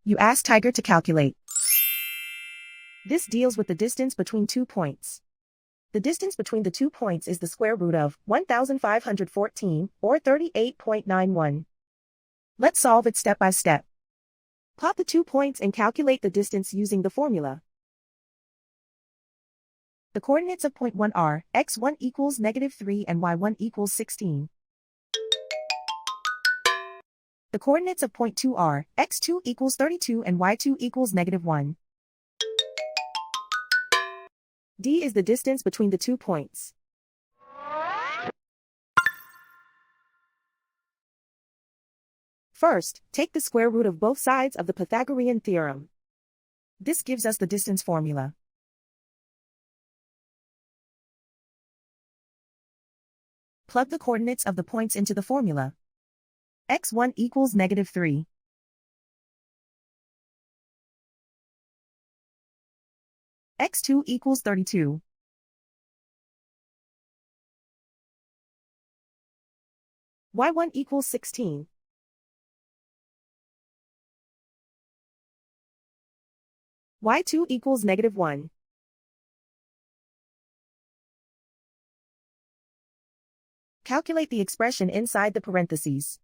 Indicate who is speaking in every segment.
Speaker 1: You ask Tiger to calculate. This deals with the distance between 2 points. The distance between the 2 points is the square root of 1,514, or 38.91. Let's solve it step by step. Plot the 2 points and calculate the distance using the formula. The coordinates of point 1 are x1 equals -3 and y1 equals 16. The coordinates of point 2 are x2 equals 32 and y2 equals -1. D is the distance between the 2 points. First, take the square root of both sides of the Pythagorean theorem. This gives us the distance formula. Plug the coordinates of the points into the formula. x1 equals -3. x2 equals 32. y1 equals 16. y2 equals -1. Calculate the expression inside the parentheses.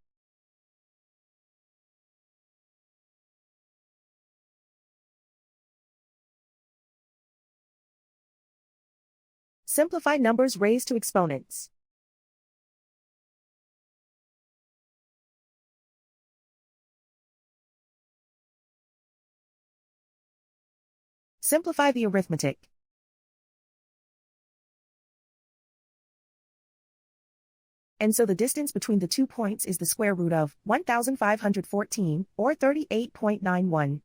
Speaker 1: Simplify numbers raised to exponents. Simplify the arithmetic. And so the distance between the 2 points is the square root of 1,514, or 38.91.